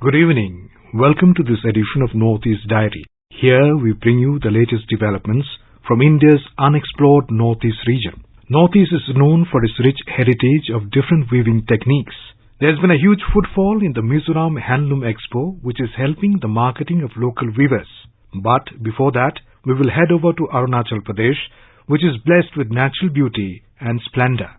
Good evening. Welcome to this edition of Northeast Diary. Here we bring you the latest developments from India's unexplored Northeast region. Northeast is known for its rich heritage of different weaving techniques. There has been a huge footfall in the Mizoram Handloom Expo, which is helping the marketing of local weavers. But before that, we will head over to Arunachal Pradesh, which is blessed with natural beauty and splendor.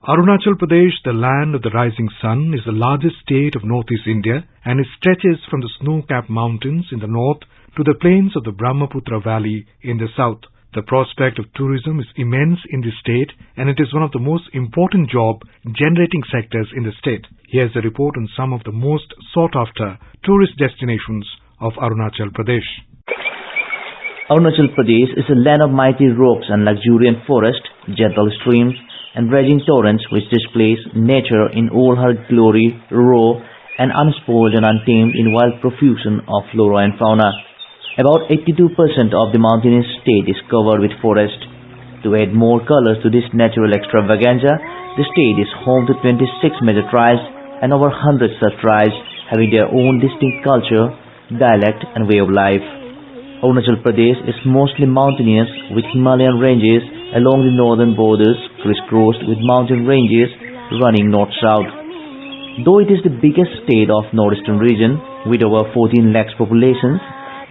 Arunachal Pradesh, the land of the rising sun, is the largest state of northeast India, and it stretches from the snow-capped mountains in the north to the plains of the Brahmaputra Valley in the south. The prospect of tourism is immense in this state, and it is one of the most important job-generating sectors in the state. Here's a report on some of the most sought-after tourist destinations of Arunachal Pradesh. Arunachal Pradesh is a land of mighty rocks and luxuriant forest, gentle streams, and raging torrents which displays nature in all her glory, raw and unspoiled and untamed in wild profusion of flora and fauna. About 82% of the mountainous state is covered with forest. To add more colors to this natural extravaganza, the state is home to 26 major tribes and over 100 sub-tribes having their own distinct culture, dialect and way of life. Arunachal Pradesh is mostly mountainous with Himalayan ranges along the northern borders crisscrossed with mountain ranges running north-south. Though it is the biggest state of northeastern region with over 14 lakhs population,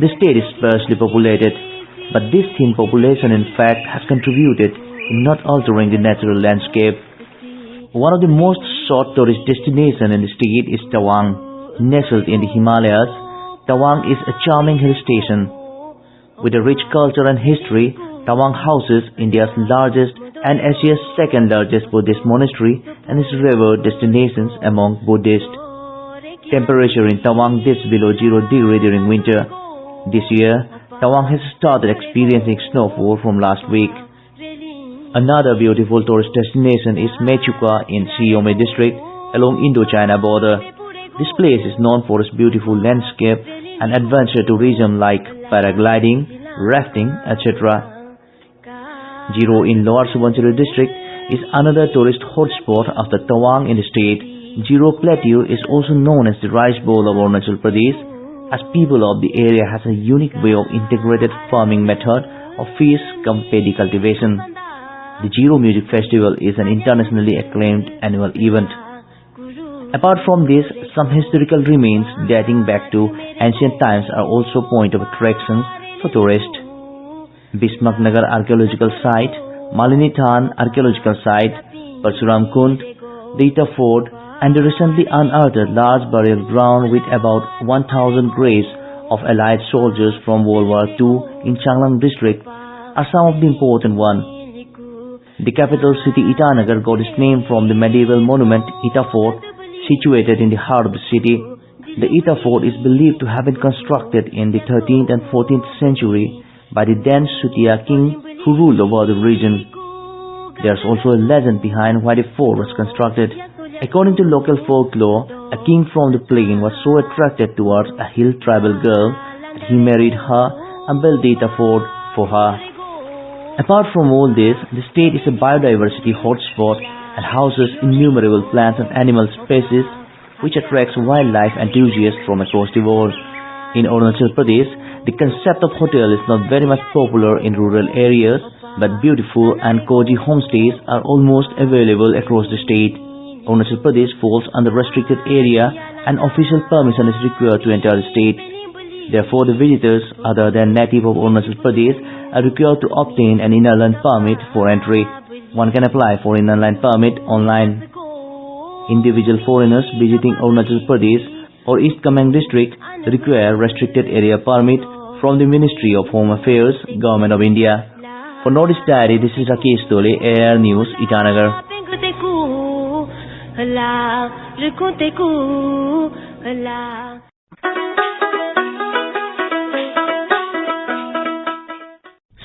the state is sparsely populated, but this thin population in fact has contributed in not altering the natural landscape. One of the most sought tourist destinations in the state is Tawang. Nestled in the Himalayas, Tawang is a charming hill station. With a rich culture and history, Tawang houses India's largest and Asia's second largest Buddhist monastery and is revered destinations among Buddhists. Temperature in Tawang dips below 0 degree during winter. This year, Tawang has started experiencing snowfall from last week. Another beautiful tourist destination is Mechuka in Siome district along Indo-China border. This place is known for its beautiful landscape and adventure tourism like paragliding, rafting, etc. Jiro in Lower Subansiri district is another tourist hotspot after Tawang in the state. Jiro Plateau is also known as the rice bowl of Arunachal Pradesh, as people of the area has a unique way of integrated farming method of fish cum paddy cultivation. The Jiro Music Festival is an internationally acclaimed annual event. Apart from this, some historical remains dating back to ancient times are also point of attraction for tourists. Bismarck Nagar Archaeological Site, Malini Than Archaeological Site, Parsuram Kund, the Ita Fort, and the recently unearthed large burial ground with about 1,000 graves of Allied soldiers from World War II in Changlang district are some of the important ones. The capital city Itanagar got its name from the medieval monument Ita Fort, situated in the heart of the city. The Ita Fort is believed to have been constructed in the 13th and 14th century by the then Sutiya king who ruled over the region. There is also a legend behind why the fort was constructed. According to local folklore, a king from the plain was so attracted towards a hill tribal girl that he married her and built the Ita Fort for her. Apart from all this, the state is a biodiversity hotspot and houses innumerable plants and animal species which attracts wildlife enthusiasts from across the world. In Arunachal Pradesh, the concept of hotel is not very much popular in rural areas, but beautiful and cozy homestays are almost available across the state. Arunachal Pradesh falls under restricted area and official permission is required to enter the state. Therefore, the visitors other than native of Arunachal Pradesh are required to obtain an inner line permit for entry. One can apply for inner line permit online. Individual foreigners visiting Arunachal Pradesh or East Kameng district require restricted area permit from the Ministry of Home Affairs, Government of India. For Northeast Diary, this is Rakesh Dole, AR News, Itanagar.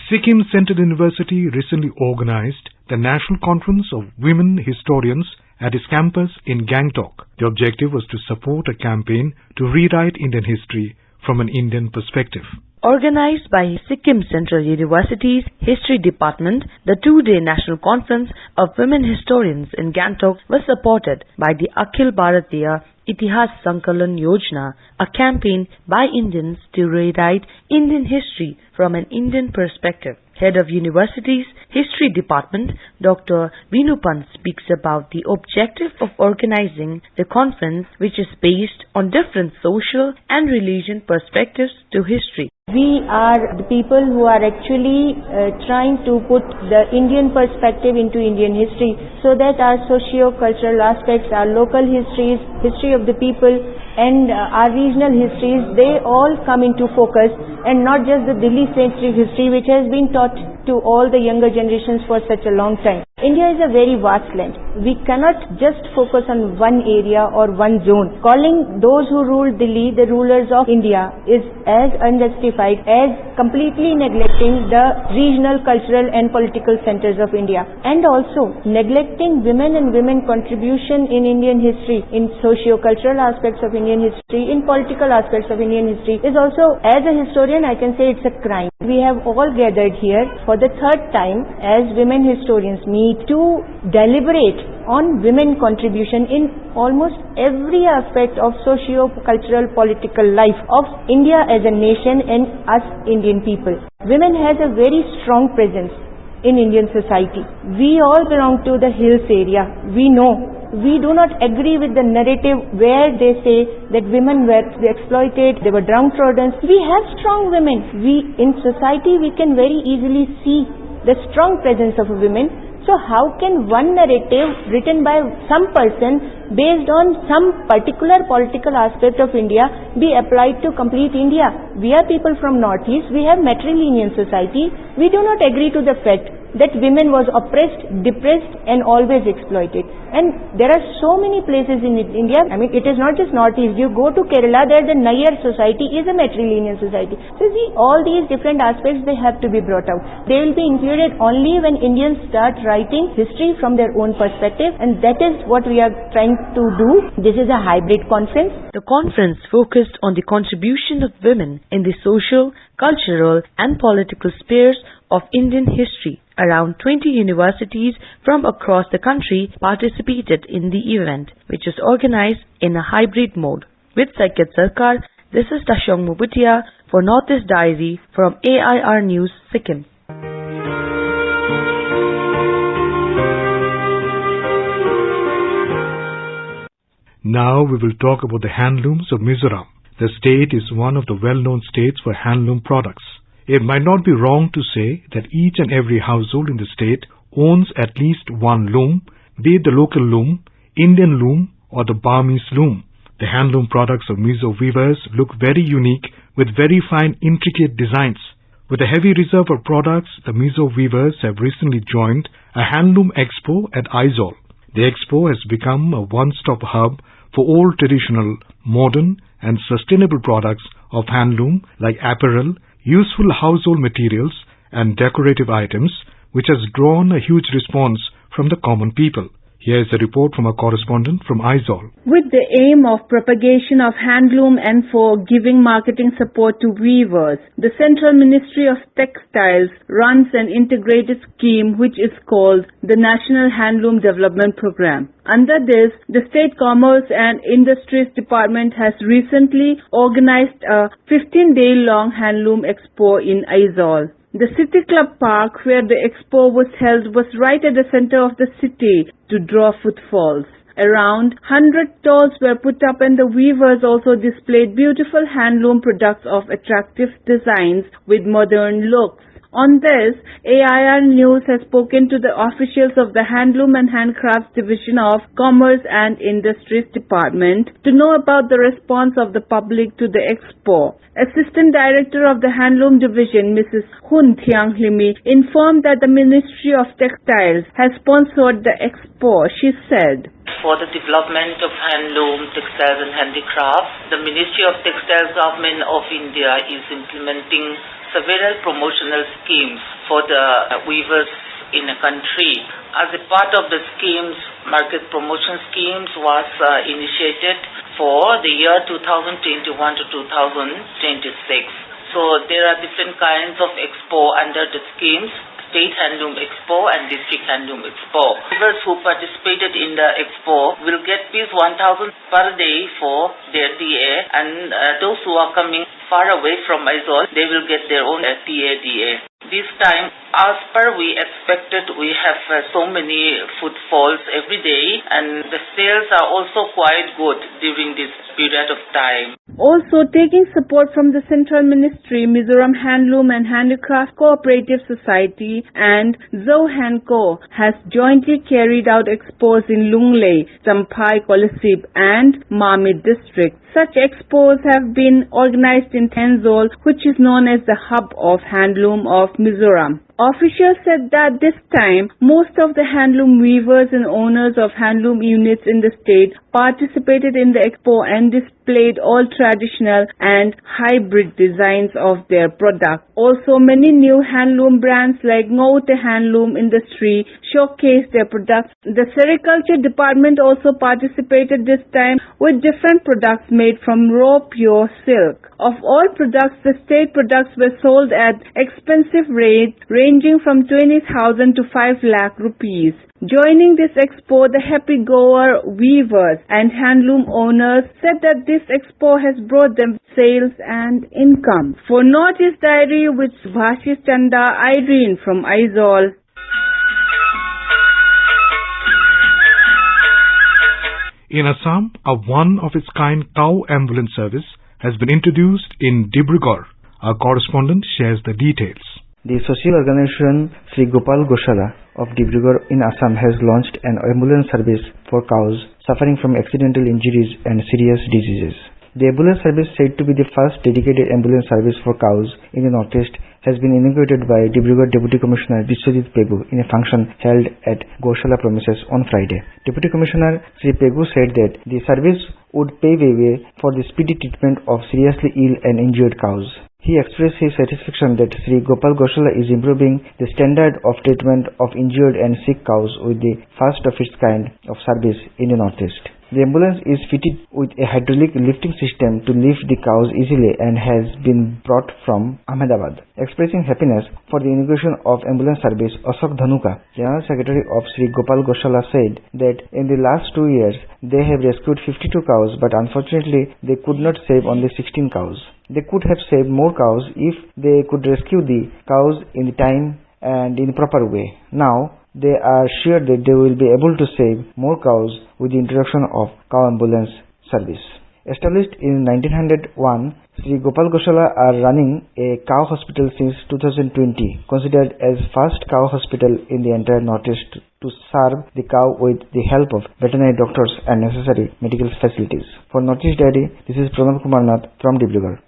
Sikkim Central University recently organized the National Conference of Women Historians at its campus in Gangtok. The objective was to support a campaign to rewrite Indian history from an Indian perspective. Organized by Sikkim Central University's History Department, the two-day National Conference of Women Historians in Gangtok was supported by the Akhil Bharatiya Itihas Sankalan Yojana, a campaign by Indians to rewrite Indian history from an Indian perspective. Head of University's History Department, Dr. Vinu Pant, speaks about the objective of organizing the conference, which is based on different social and religion perspectives to history. We are the people who are actually trying to put the Indian perspective into Indian history so that our socio-cultural aspects, our local histories, history of the people and our regional histories, they all come into focus and not just the Delhi-centric history which has been taught to all the younger generations for such a long time. India is a very vast land. We cannot just focus on one area or one zone. Calling those who ruled Delhi the rulers of India is as unjustified as completely neglecting the regional, cultural and political centers of India. And also neglecting women and women contribution in Indian history, in socio-cultural aspects of Indian history, in political aspects of Indian history is also, as a historian, I can say it's a crime. We have all gathered here for the third time as women historians meet to deliberate on women contribution in almost every aspect of socio-cultural political life of India as a nation and us Indian people. Women has a very strong presence in Indian society. We all belong to the hills area. We know. We do not agree with the narrative where they say that women were exploited, they were downtrodden. We have strong women. In society we can very easily see the strong presence of women. So how can one narrative written by some person based on some particular political aspect of India be applied to complete India? We are people from Northeast, we have matrilineal society. We do not agree to the fact that women was oppressed, depressed and always exploited. And there are so many places in India, I mean it is not just Northeast, you go to Kerala, there the Nayar society is a matrilineal society. So see, all these different aspects they have to be brought out. They will be included only when Indians start writing history from their own perspective, and that is what we are trying to do. This is a hybrid conference. The conference focused on the contribution of women in the social, cultural and political spheres of Indian history. Around 20 universities from across the country participated in the event, which is organized in a hybrid mode. With Saket Sarkar, this is Tashong Mubutia for Northeast Diary from AIR News, Sikkim. Now we will talk about the handlooms of Mizoram. The state is one of the well-known states for handloom products. It might not be wrong to say that each and every household in the state owns at least one loom, be it the local loom, Indian loom or the Burmese loom. The handloom products of Mizo weavers look very unique with very fine intricate designs. With a heavy reserve of products, the Mizo weavers have recently joined a handloom expo at Aizawl. The expo has become a one-stop hub for all traditional, modern and sustainable products of handloom like apparel, useful household materials and decorative items, which has drawn a huge response from the common people. Here is a report from our correspondent from Aizawl. With the aim of propagation of handloom and for giving marketing support to weavers, the Central Ministry of Textiles runs an integrated scheme which is called the National Handloom Development Program. Under this, the State Commerce and Industries Department has recently organized a 15-day-long handloom expo in Aizawl. The City Club Park where the expo was held was right at the center of the city to draw footfalls. Around 100 stalls were put up and the weavers also displayed beautiful handloom products of attractive designs with modern looks. On this, AIR News has spoken to the officials of the Handloom and Handcrafts Division of Commerce and Industries Department to know about the response of the public to the expo. Assistant Director of the Handloom Division, Mrs. Hun Thiang Limi, informed that the Ministry of Textiles has sponsored the expo. She said, for the development of handloom, textiles and handicrafts, the Ministry of Textiles Government of India is implementing several promotional schemes for the weavers in a country. As a part of the schemes, market promotion schemes was initiated for the year 2021 to 2026. So there are different kinds of expo under the schemes. State Handloom Expo and District Handloom Expo. Weavers who participated in the expo will get fees 1,000 per day for their TA, and those who are coming far away from Aizawl, they will get their own TA. This time, as per we expected, we have so many footfalls every day, and the sales are also quite good during this period of time. Also, taking support from the Central Ministry, Mizoram Handloom and Handicraft Cooperative Society and Zohanco has jointly carried out expos in Lunglei, Champhai, Kolasib and Mamit districts. Such expos have been organized in Aizawl, which is known as the hub of handloom of Mizoram. Officials said that this time, most of the handloom weavers and owners of handloom units in the state participated in the expo and displayed all traditional and hybrid designs of their product. Also, many new handloom brands like Ngote Handloom Industry showcased their products. The Sericulture Department also participated this time with different products made from raw pure silk. Of all products, the state products were sold at expensive rates ranging from 20,000 to 5 lakh rupees. Joining this expo, the happy-goer weavers and handloom owners said that this expo has brought them sales and income. For Northeast Diary with Subhashis Chanda, Irene from Aizawl. In Assam, a one-of-its-kind cow ambulance service has been introduced in Dibrugarh. Our correspondent shares the details. The social organization Sri Gopal Goshala of Dibrugarh in Assam has launched an ambulance service for cows suffering from accidental injuries and serious diseases. The ambulance service, said to be the first dedicated ambulance service for cows in the Northeast, has been inaugurated by Dibrugarh Deputy Commissioner Biswajit Pegu in a function held at Goshala premises on Friday. Deputy Commissioner Sri Pegu said that the service would pave a way for the speedy treatment of seriously ill and injured cows. He expressed his satisfaction that Sri Gopal Goshala is improving the standard of treatment of injured and sick cows with the first of its kind of service in the Northeast. The ambulance is fitted with a hydraulic lifting system to lift the cows easily and has been brought from Ahmedabad. Expressing happiness for the inauguration of ambulance service, Ashok Dhanuka, General Secretary of Sri Gopal Goshala, said that in the last 2 years they have rescued 52 cows, but unfortunately they could not save only 16 cows. They could have saved more cows if they could rescue the cows in the time and in the proper way. Now, they are sure that they will be able to save more cows with the introduction of cow ambulance service. Established in 1901, Sri Gopal Goshala are running a cow hospital since 2020, considered as first cow hospital in the entire Northeast to serve the cow with the help of veterinary doctors and necessary medical facilities. For Northeast Diary, this is Pranab Kumar Nath from Dibrugarh.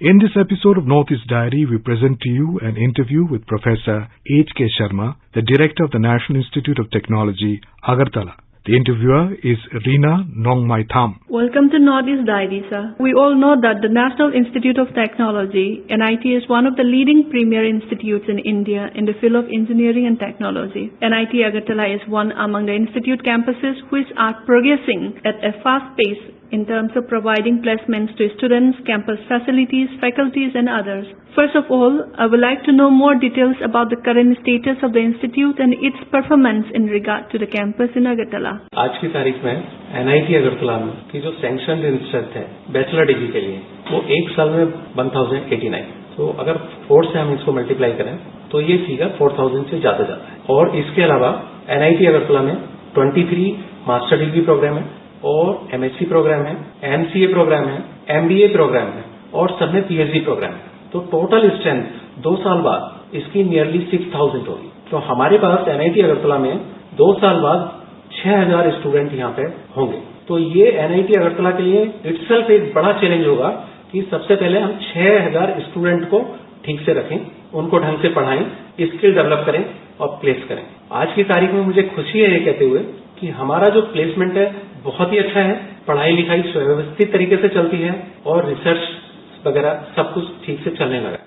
In this episode of Northeast Diary, we present to you an interview with Professor H.K. Sharma, the Director of the National Institute of Technology, Agartala. The interviewer is Reena Nongmai Tham. Welcome to Northeast Diary, sir. We all know that the National Institute of Technology, NIT, is one of the leading premier institutes in India in the field of engineering and technology. NIT Agartala is one among the institute campuses which are progressing at a fast pace in terms of providing placements to students, campus facilities, faculties and others. First of all, I would like to know more details about the current status of the institute and its performance in regard to the campus in Agartala. आज की तारीख में NIT Agartala में की जो sanction institute है bachelor degree के लिए वो एक साल में 1089. तो अगर 4 से हम इसको मल्टीप्लाई करें तो ये फिगर 4000 से ज्यादा जाता है. और इसके अलावा NIT अगरतला में 23 मास्टर डिग्री प्रोग्राम है और MSc प्रोग्राम है, MCA प्रोग्राम है, MBA प्रोग्राम है और सब में PhD प्रोग्राम है. तो टोटल स्ट्रेंथ 2 साल बाद इसकी नियरली 6000 होगी. तो हमारे पास NIT अगरतला में 2 साल बाद 6000 स्टूडेंट यहाँ पे होंगे. तो ये NIT अगरतला के लिए इटसेल्फ एक बड़ा चैलेंज होगा कि सबसे पहले हम 6000 स्टूडेंट को ठीक से रखें, उनको ढंग से पढ़ाएं, स्किल डेवलप करें और प्लेस करें. आज की तारीख में मुझे खुशी है ये कहते हुए कि हमारा जो प्लेसमेंट है बहुत ही अच्छा है. पढ़ाई लिखाई सुव्यवस्थित तरीके से चलती है और रिसर्च वगैरह सब कुछ ठीक से चलने लगा.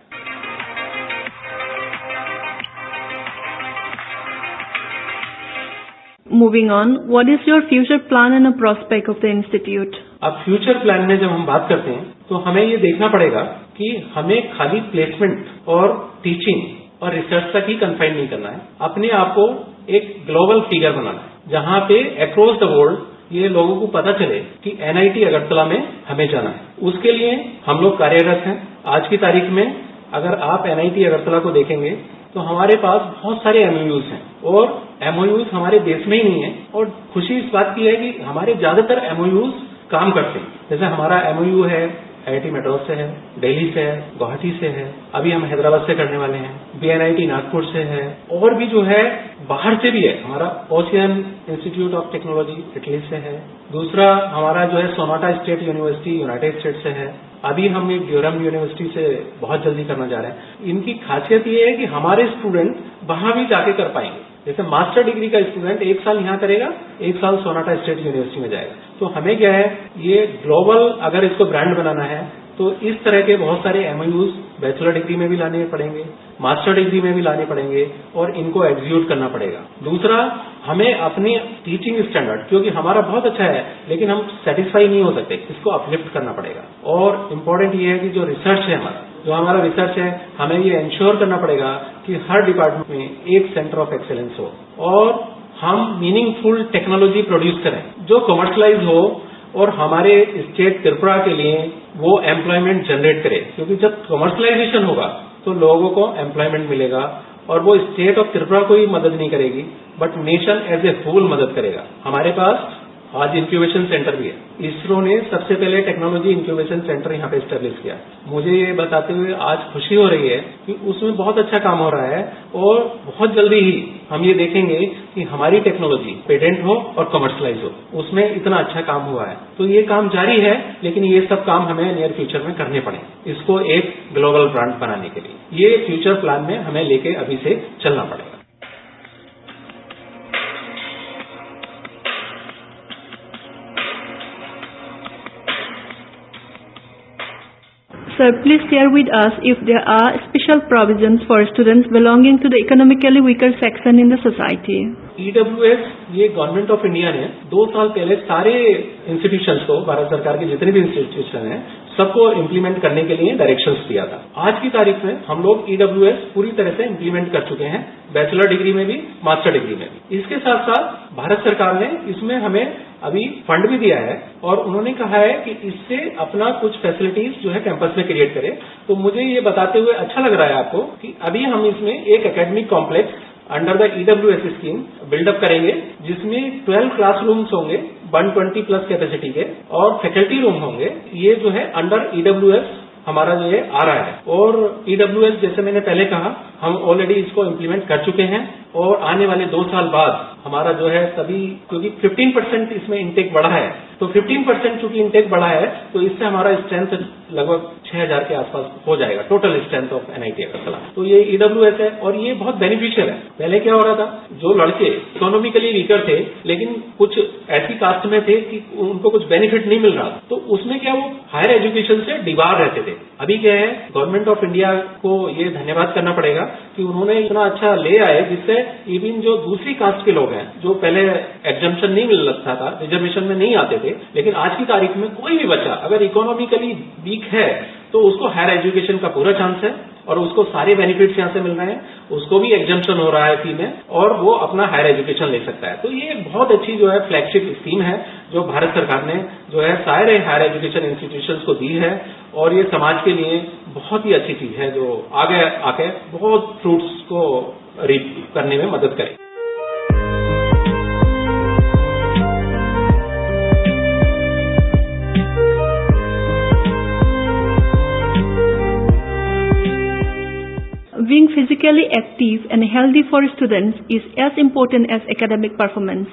Moving on, what is your future plan and a prospect of the institute? अब फ्यूचर प्लान में जब हम बात करते हैं तो हमें ये देखना पड़ेगा कि हमें खाली प्लेसमेंट और टीचिंग और रिसर्च तक ही कन्फाइन नहीं करना है, अपने आप को एक ग्लोबल फिगर बनाना है जहां पे अक्रॉस द वर्ल्ड ये लोगों को पता चले कि एनआईटी अगरतला में हमें जाना है। उसके लिए हम लोग कार्यरत हैं। आज की तारीख में अगर आप एनआईटी अगरतला को देखेंगे तो हमारे पास बहुत सारे एमओयूज हैं और एमओयूज हमारे देश में ही नहीं है। और खुशी इस बात की है कि हमारे ज्यादातर एमओयूज काम करते हैं। जैसे हमारा एमओयू है आईआईटी मद्रास से है, दिल्ली से है, गुवाहाटी से है, अभी हम हैदराबाद से करने वाले हैं, बीएनआईटी नागपुर से है, और भी जो है बाहर से भी है। हमारा ocean institute of technology Italy से है। दूसरा हमारा जो है Sonata state university United state से है। अभी हम एक ड्यूरम यूनिवर्सिटी से बहुत जल्दी करना जा रहे हैं। इनकी खासियत ये है कि हमारे स्टूडेंट वहां भी जाके कर पाएंगे। जैसे मास्टर डिग्री का स्टूडेंट 1 साल यहाँ करेगा, 1 साल सोनाटा स्टेट यूनिवर्सिटी में जाएगा। तो हमें क्या है, ये ग्लोबल अगर इसको ब्रांड बनाना है तो इस तरह के बहुत सारे एमओयूज बैचलर डिग्री में भी लाने पड़ेंगे, मास्टर डिग्री में भी लाने पड़ेंगे और इनको एग्जीक्यूट करना पड़ेगा। दूसरा, हमें अपनी टीचिंग स्टैंडर्ड, क्योंकि हमारा बहुत अच्छा है लेकिन हम सेटिस्फाई नहीं हो सकते, इसको अपलिफ्ट करना पड़ेगा। और इम्पोर्टेंट ये है कि जो रिसर्च है हमारा रिसर्च है, हमें ये इंश्योर करना पड़ेगा कि हर डिपार्टमेंट में एक सेंटर ऑफ एक्सेलेंस हो और हम मीनिंगफुल टेक्नोलॉजी प्रोड्यूस करें जो कमर्शलाइज हो और हमारे स्टेट त्रिपुरा के लिए वो एम्प्लॉयमेंट जनरेट करे। क्योंकि जब कमर्शलाइजेशन होगा तो लोगों को एम्प्लॉयमेंट मिलेगा और वो स्टेट ऑफ त्रिपुरा को ही मदद नहीं करेगी but nation as a whole मदद करेगा। हमारे पास आज इंक्यूबेशन सेंटर भी है। इसरो ने सबसे पहले टेक्नोलॉजी इंक्यूबेशन सेंटर यहाँ पे स्टैब्लिश किया। मुझे ये बताते हुए आज खुशी हो रही है कि उसमें बहुत अच्छा काम हो रहा है और बहुत जल्दी ही हम ये देखेंगे कि हमारी टेक्नोलॉजी पेटेंट हो और कमर्शलाइज हो। उसमें इतना अच्छा काम हुआ है। तो ये काम जारी है, लेकिन ये सब काम हमें नियर फ्यूचर में करने पड़े इसको एक ग्लोबल ब्रांड बनाने के लिए। ये फ्यूचर प्लान में हमें लेके अभी से चलना पड़ेगा। Sir, please share with us if there are special provisions for students belonging to the economically weaker section in the society. EWS ये गवर्नमेंट ऑफ इंडिया ने 2 साल पहले सारे इंस्टीट्यूशंस को, भारत सरकार के जितने भी इंस्टीट्यूशन हैं, सबको इम्प्लीमेंट करने के लिए डायरेक्शंस दिया था। आज की तारीख में हम लोग EWS पूरी तरह से इम्प्लीमेंट कर चुके हैं, बैचलर डिग्री में भी, मास्टर डिग्री में भी। इसके साथ साथ भारत सरकार ने इसमें हमें अभी फंड भी दिया है और उन्होंने कहा है कि इससे अपना कुछ फैसिलिटीज जो है कैंपस में क्रिएट करें। तो मुझे ये बताते हुए अच्छा लग रहा है आपको कि अभी हम इसमें एक academic complex under the EWS scheme build up करेंगे जिसमें 12 क्लासरूम्स होंगे 120 प्लस कैपेसिटी के और फैकल्टी रूम होंगे। ये जो है अंडर EWS हमारा जो ये आ रहा है। और EWS जैसे मैंने पहले कहा, हम ऑलरेडी इसको इम्प्लीमेंट कर चुके हैं और आने वाले 2 साल बाद हमारा जो है सभी, क्योंकि 15% इसमें इंटेक बढ़ा है, तो 15% चूंकि इंटेक बढ़ा है तो इससे हमारा स्ट्रेंथ लगभग 6000 के आसपास हो जाएगा, total strength of NIT Agartala. तो ये EWS है और ये बहुत बेनिफिशियल है। पहले क्या हो रहा था, जो लड़के इकोनॉमिकली वीकर थे लेकिन कुछ ऐसी कास्ट में थे कि उनको कुछ बेनिफिट नहीं मिल रहा, तो उसमें क्या वो हायर एजुकेशन से डिबार रहते थे। अभी क्या है, गवर्नमेंट ऑफ इंडिया को ये धन्यवाद करना पड़ेगा कि उन्होंने इतना अच्छा ले आए जिससे इवन जो दूसरी कास्ट के लोग हैं, जो पहले एग्जम्पशन नहीं मिल सकता था, रिजर्वेशन में नहीं आते थे, लेकिन आज की तारीख में कोई भी बच्चा अगर इकोनॉमिकली वीक है तो उसको हायर एजुकेशन का पूरा चांस है और उसको सारे बेनिफिट्स यहाँ से मिल रहे हैं, उसको भी एग्जम्पशन हो रहा है फी में और वो अपना हायर एजुकेशन ले सकता है। तो ये बहुत अच्छी जो है फ्लैगशिप स्कीम है जो भारत सरकार ने जो है सारे हायर एजुकेशन इंस्टीट्यूशंस को दी है और ये समाज के लिए बहुत ही अच्छी चीज है जो आगे आके बहुत फ्रूट्स को रीप करने में मदद करे। Being physically active and healthy for students is as important as academic performance.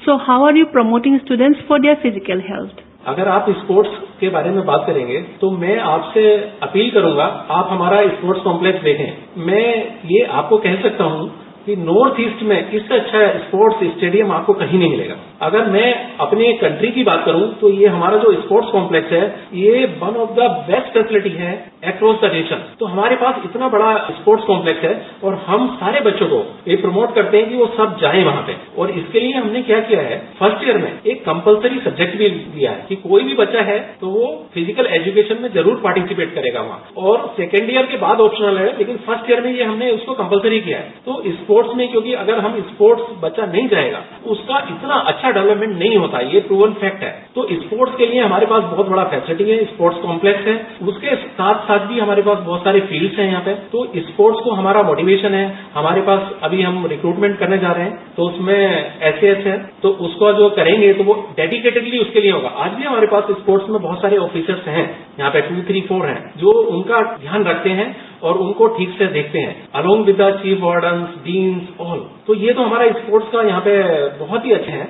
So how are you promoting students for their physical health? अगर आप स्पोर्ट्स के बारे में बात करेंगे तो मैं आपसे अपील करूंगा, आप हमारा स्पोर्ट्स कॉम्प्लेक्स देखें। मैं ये आपको कह सकता हूं कि नॉर्थ ईस्ट में इससे अच्छा स्पोर्ट्स स्टेडियम आपको कहीं नहीं मिलेगा। अगर मैं अपने कंट्री की बात करूं तो ये हमारा जो स्पोर्ट्स कॉम्प्लेक्स है ये one of the best facility है अक्रॉस द नेशन। तो हमारे पास इतना बड़ा स्पोर्ट्स कॉम्प्लेक्स है और हम सारे बच्चों को ये प्रमोट करते हैं कि वो सब जाएं वहां पे। और इसके लिए हमने क्या किया है, फर्स्ट ईयर में एक कंपलसरी सब्जेक्ट भी दिया है कि कोई भी बच्चा है तो वो फिजिकल एजुकेशन में जरूर पार्टिसिपेट करेगा वहां। और सेकेंड ईयर के बाद ऑप्शनल है, लेकिन फर्स्ट ईयर में ये हमने उसको कंपलसरी किया है। तो स्पोर्ट्स में, क्योंकि अगर हम स्पोर्ट्स बच्चा नहीं जाएगा उसका इतना अच्छा डेवलपमेंट नहीं होता, ये प्रूवन फैक्ट है। तो स्पोर्ट्स के लिए हमारे पास बहुत बड़ा फैसिलिटी है, स्पोर्ट्स कॉम्प्लेक्स है, उसके साथ साथ भी हमारे पास बहुत सारे फील्ड्स हैं यहाँ पे। तो स्पोर्ट्स को हमारा मोटिवेशन है, हमारे पास अभी हम रिक्रूटमेंट करने जा रहे हैं तो उसमें एसएएस है, तो उसको जो करेंगे तो वो डेडिकेटेडली उसके लिए होगा। आज भी हमारे पास स्पोर्ट्स में बहुत सारे ऑफिसर्स हैं, यहाँ पे 2, 3, 4 हैं जो उनका ध्यान रखते हैं और उनको ठीक से देखते हैं, along with the chief wardens, deans, all. तो ये तो हमारा स्पोर्ट्स का यहाँ पे बहुत ही अच्छा है।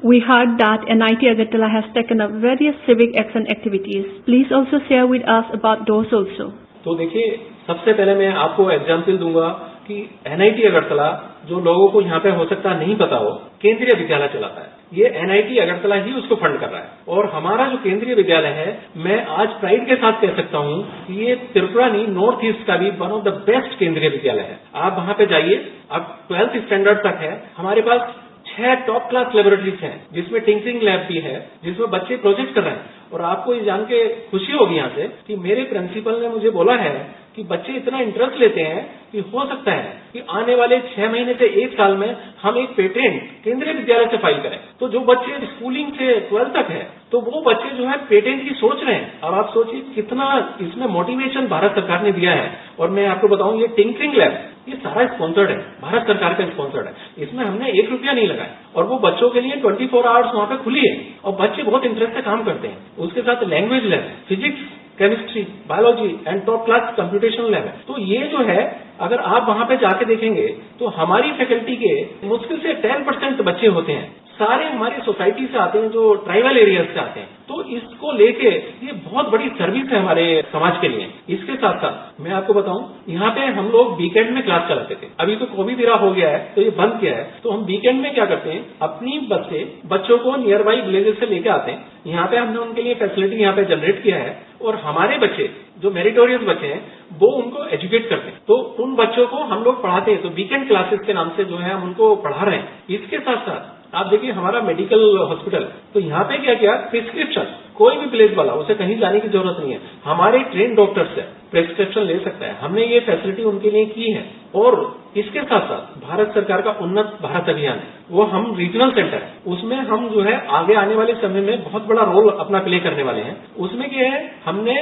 We heard that NIT Agartala has taken up various civic action activities. Please also share with us about those also. तो देखिए, सबसे पहले मैं आपको एग्जाम्पल दूंगा कि NIT अगरतला, जो लोगों को यहाँ पे हो सकता नहीं पता हो, केंद्रीय विद्यालय चलाता है। ये NIT अगरतला ही उसको फंड कर रहा है। और हमारा जो केंद्रीय विद्यालय है, मैं आज प्राइड के साथ कह सकता हूँ कि ये त्रिपुरा नहीं, नॉर्थ ईस्ट का भी वन ऑफ द बेस्ट केंद्रीय विद्यालय है। आप वहां पे जाइए, अब 12th स्टैंडर्ड तक है, हमारे पास 6 टॉप क्लास लेबोरेटरीज हैं, जिसमें टिंकरिंग लैब भी है, जिसमें बच्चे प्रोजेक्ट कर रहे हैं। और आपको ये जान के खुशी होगी यहाँ से कि मेरे प्रिंसिपल ने मुझे बोला है कि बच्चे इतना इंटरेस्ट लेते हैं कि हो सकता है कि आने वाले 6 महीने से 1 साल में हम एक पेटेंट केंद्रीय विद्यालय से फाइल करें। तो जो बच्चे स्कूलिंग से 12 तक है, तो वो बच्चे जो है पेटेंट की सोच रहे हैं। और आप सोचिए कितना इसमें मोटिवेशन भारत सरकार ने दिया है। और मैं आपको बताऊं, ये टिंकरिंग लैब ये सारा स्पॉन्सर्ड है, भारत सरकार का स्पॉन्सर्ड है। इसमें हमने 1 रुपया नहीं लगाया और वो बच्चों के लिए 24 आवर्स वहां पे खुली है और बच्चे बहुत इंटरेस्ट से काम करते हैं। उसके साथ language lab, physics, chemistry, biology and top class computational lab है। तो ये जो है, अगर आप वहां पे जाके देखेंगे तो हमारी फैकल्टी के मुश्किल से 10% बच्चे होते हैं, सारे हमारी सोसाइटी से आते हैं, जो ट्राइबल एरियाज से आते हैं। तो इसको लेके ये बहुत बड़ी सर्विस है हमारे समाज के लिए। इसके साथ साथ मैं आपको बताऊं, यहाँ पे हम लोग वीकेंड में क्लास चलाते थे। अभी तो कोविड इरा हो गया है तो ये बंद किया है। तो हम वीकेंड में क्या करते हैं, अपनी बस से बच्चों को नियर बाई विलेजेस से लेके आते हैं। यहाँ पे हमने उनके लिए फैसिलिटी यहाँ पे जनरेट किया है और हमारे बच्चे जो मेरिटोरियस बच्चे हैं वो उनको एजुकेट करते हैं। तो उन बच्चों को हम लोग पढ़ाते हैं। तो वीकेंड क्लासेस के नाम से जो है हम उनको पढ़ा रहे हैं। इसके साथ साथ आप देखिए, हमारा मेडिकल हॉस्पिटल, तो यहाँ पे क्या किया, प्रिस्क्रिप्शन कोई भी प्लेस वाला, उसे कहीं जाने की जरूरत नहीं है, हमारे ट्रेन डॉक्टर से प्रिस्क्रिप्शन ले सकता है। हमने ये फैसिलिटी उनके लिए की है। और इसके साथ साथ भारत सरकार का उन्नत भारत अभियान है, वो हम रीजनल सेंटर है, उसमें हम जो है आगे आने वाले समय में बहुत बड़ा रोल अपना प्ले करने वाले हैं। उसमें क्या है, हमने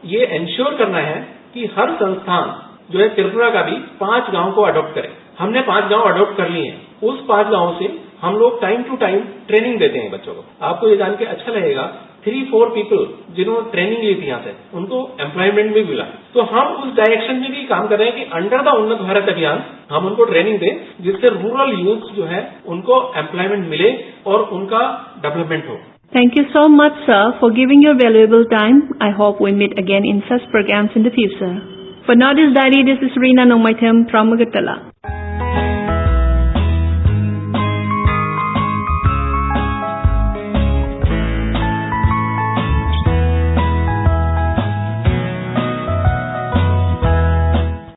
ये इंश्योर करना है कि हर संस्थान जो है त्रिपुरा का भी 5 गांव को अडॉप्ट करे। हमने 5 गांव अडॉप्ट कर लिए हैं। उस 5 गांव से हम लोग टाइम टू टाइम ट्रेनिंग देते हैं बच्चों को। आपको ये जान के अच्छा लगेगा, 3-4 पीपल जिन्होंने ट्रेनिंग ली थी यहाँ से, उनको एम्प्लॉयमेंट भी मिला। तो हम उस डायरेक्शन में भी काम कर रहे हैं कि अंडर द उन्नत भारत अभियान हम उनको ट्रेनिंग दें, जिससे रूरल यूथ जो है उनको एम्प्लॉयमेंट मिले और उनका डेवलपमेंट हो। Thank you so much, sir, for giving your valuable time. I hope we meet again in such programs in the future. For Northeast Diary, this is Rina Nomaitem from Agartala.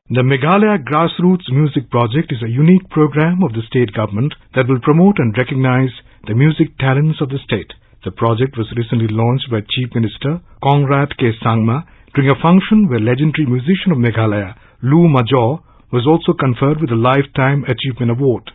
The Meghalaya Grassroots Music Project is a unique program of the state government that will promote and recognize the music talents of the state. The project was recently launched by Chief Minister Conrad K. Sangma during a function where legendary musician of Meghalaya, Lou Major, was also conferred with a Lifetime Achievement Award.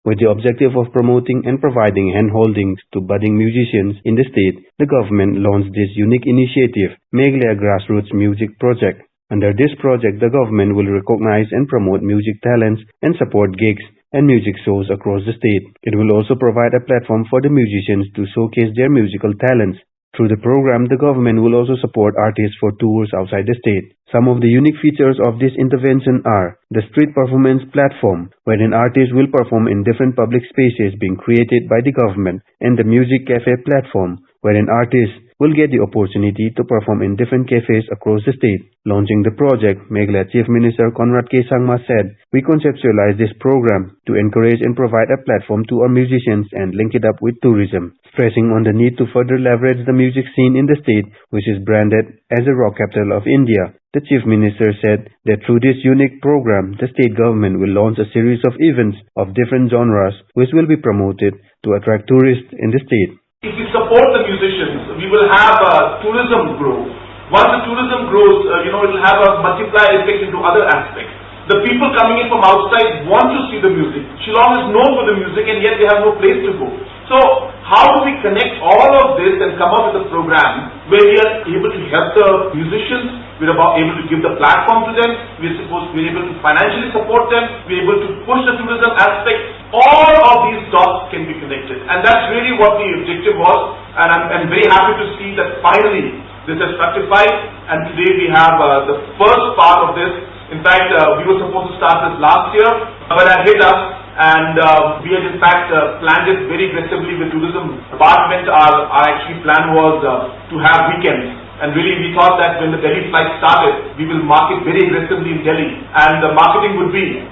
With the objective of promoting and providing hand-holdings to budding musicians in the state, the government launched this unique initiative, Meghalaya Grassroots Music Project. Under this project, the government will recognize and promote music talents and support gigs and music shows across the state. It will also provide a platform for the musicians to showcase their musical talents. Through the program, the government will also support artists for tours outside the state. Some of the unique features of this intervention are the street performance platform, wherein artists will perform in different public spaces being created by the government, and the music cafe platform, wherein artists will get the opportunity to perform in different cafes across the state. Launching the project, Meghalaya Chief Minister Conrad K. Sangma said, "We conceptualized this program to encourage and provide a platform to our musicians and link it up with tourism," stressing on the need to further leverage the music scene in the state, which is branded as the rock capital of India. The Chief Minister said that through this unique program, the state government will launch a series of events of different genres which will be promoted to attract tourists in the state. If we support the musicians, we will have tourism grow. Once the tourism grows, it will have a multiplier effect into other aspects. The people coming in from outside want to see the music. Shillong is known for the music and yet they have no place to go. So how do we connect all of this and come up with a program where we are able to help the musicians, we're able to give the platform to them, we're able to financially support them, we're able to push the tourism aspect. All of these dots can be connected, and that's really what the objective was, and I'm very happy to see that finally this has fructified, and today we have the first part of this. In fact, we were supposed to start this last year, but that hit us, and we had in fact planned it very aggressively with tourism department. Our actually plan was to have weekends, and really we thought that when the Delhi flight started, we will market very aggressively in Delhi, and the marketing would be,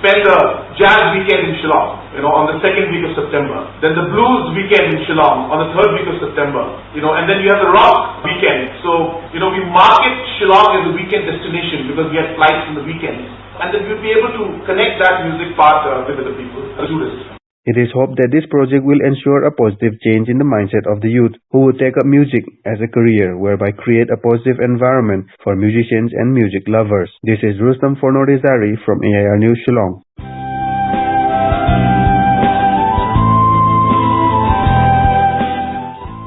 spend a jazz weekend in Shillong, on the second week of September. Then the blues weekend in Shillong on the third week of September, and then you have the rock weekend. So, we market Shillong as a weekend destination because we had flights in the weekends. And then we'll be able to connect that music part with the people, the tourists. It is hoped that this project will ensure a positive change in the mindset of the youth who would take up music as a career, whereby create a positive environment for musicians and music lovers. This is Rustam Fornodizari from AIR News Shillong.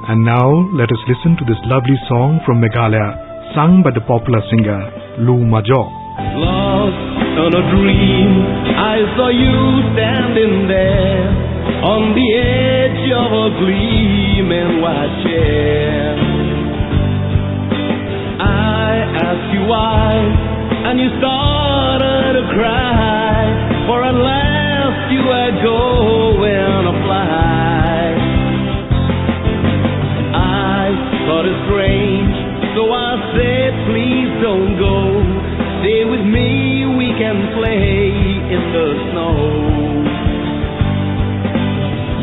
And now let us listen to this lovely song from Meghalaya, sung by the popular singer Lou Major. Lost on a dream, I saw you standing there on the edge of a gleaming white chair. I asked you why, and you started to cry, for at last you were going to fly. I thought it strange, so I said, please don't go. Stay with me, we can play in the snow.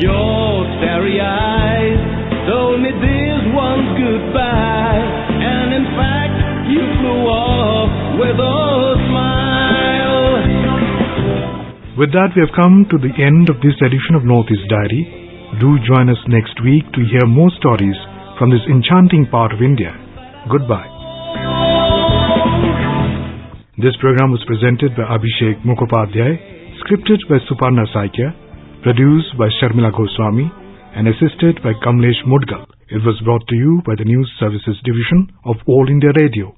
Your starry eyes told me this one's goodbye, and in fact, you flew off with a smile. With that, we have come to the end of this edition of Northeast Diary. Do join us next week to hear more stories from this enchanting part of India. Goodbye. This program was presented by Abhishek Mukhopadhyay, scripted by Suparna Saikya, produced by Sharmila Goswami, and assisted by Kamlesh Mudgal. It was brought to you by the News Services Division of All India Radio.